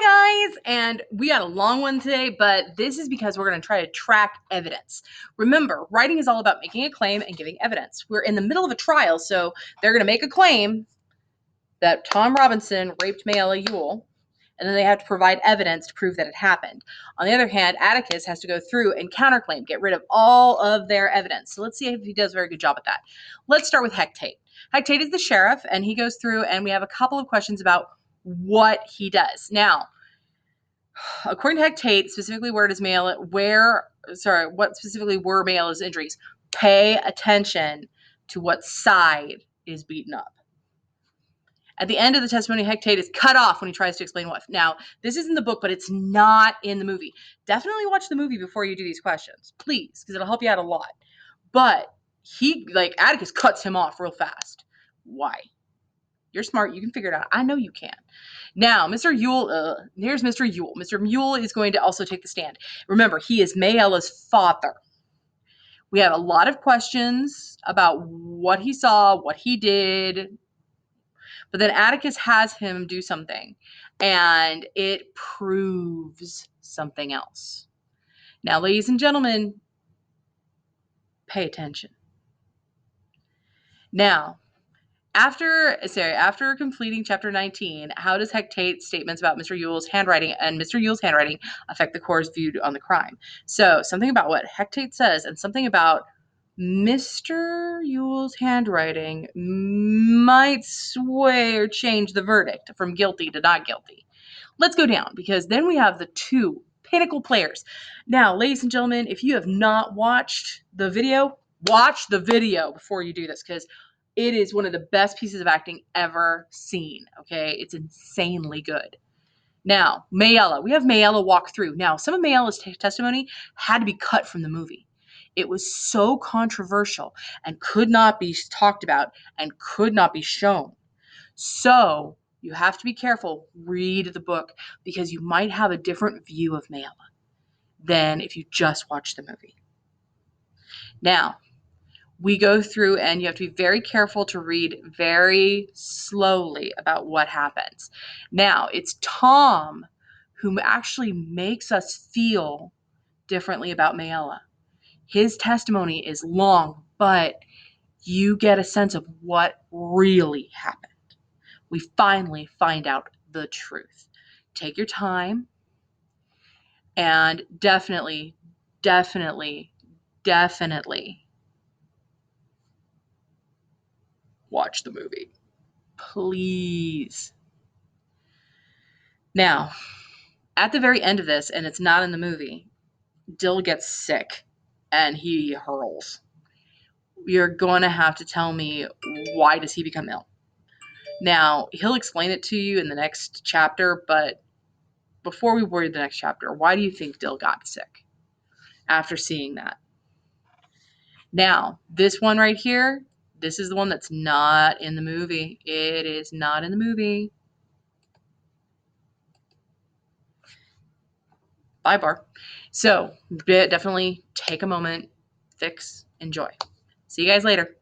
Hi guys, and we got a long one today, but this is because we're going to try to track evidence. Remember, writing is all about making a claim and giving evidence. We're in the middle of a trial, so they're going to make a claim that Tom Robinson raped Mayella Ewell, and then they have to provide evidence to prove that it happened. On the other hand, Atticus has to go through and counterclaim, get rid of all of their evidence. So let's see if he does a very good job at that. Let's start with Hecate. Hecate is the sheriff, and he goes through, and we have a couple of questions about what he does. Now, according to Hecate, specifically what specifically were Mayella's injuries? Pay attention to what side is beaten up. At the end of the testimony, Hecate is cut off when he tries to explain what. Now, this is in the book, but it's not in the movie. Definitely watch the movie before you do these questions, please, because it'll help you out a lot. But Atticus cuts him off real fast. Why? You're smart. You can figure it out. I know you can. Now, Mr. Ewell, here's Mr. Ewell. Mr. Ewell is going to also take the stand. Remember, he is Mayella's father. We have a lot of questions about what he saw, what he did. But then Atticus has him do something, and it proves something else. Now, ladies and gentlemen, pay attention. Now, after completing chapter 19, how does Hecate's statements about Mr. Ewell's handwriting and Mr. Ewell's handwriting affect the court's view on the crime? So, something about what Hecate says and something about Mr. Ewell's handwriting might sway or change the verdict from guilty to not guilty. Let's go down, because then we have the two pinnacle players. Now, ladies and gentlemen, if you have not watched the video, watch the video before you do this, because it is one of the best pieces of acting ever seen, okay? It's insanely good. Now, Mayella. We have Mayella walk through. Now, some of Mayella's testimony had to be cut from the movie. It was so controversial and could not be talked about and could not be shown. So, you have to be careful. Read the book, because you might have a different view of Mayella than if you just watch the movie. Now, we go through, and you have to be very careful to read very slowly about what happens. Now, it's Tom who actually makes us feel differently about Mayella. His testimony is long, but you get a sense of what really happened. We finally find out the truth. Take your time, and definitely watch the movie. Please. Now, at the very end of this, and it's not in the movie, Dill gets sick and he hurls. You're going to have to tell me, why does he become ill? Now, he'll explain it to you in the next chapter, but before we read the next chapter, why do you think Dill got sick after seeing that? Now, this one right here, this is the one that's not in the movie. It is not in the movie. Bye, Bar. So definitely take a moment, fix, enjoy. See you guys later.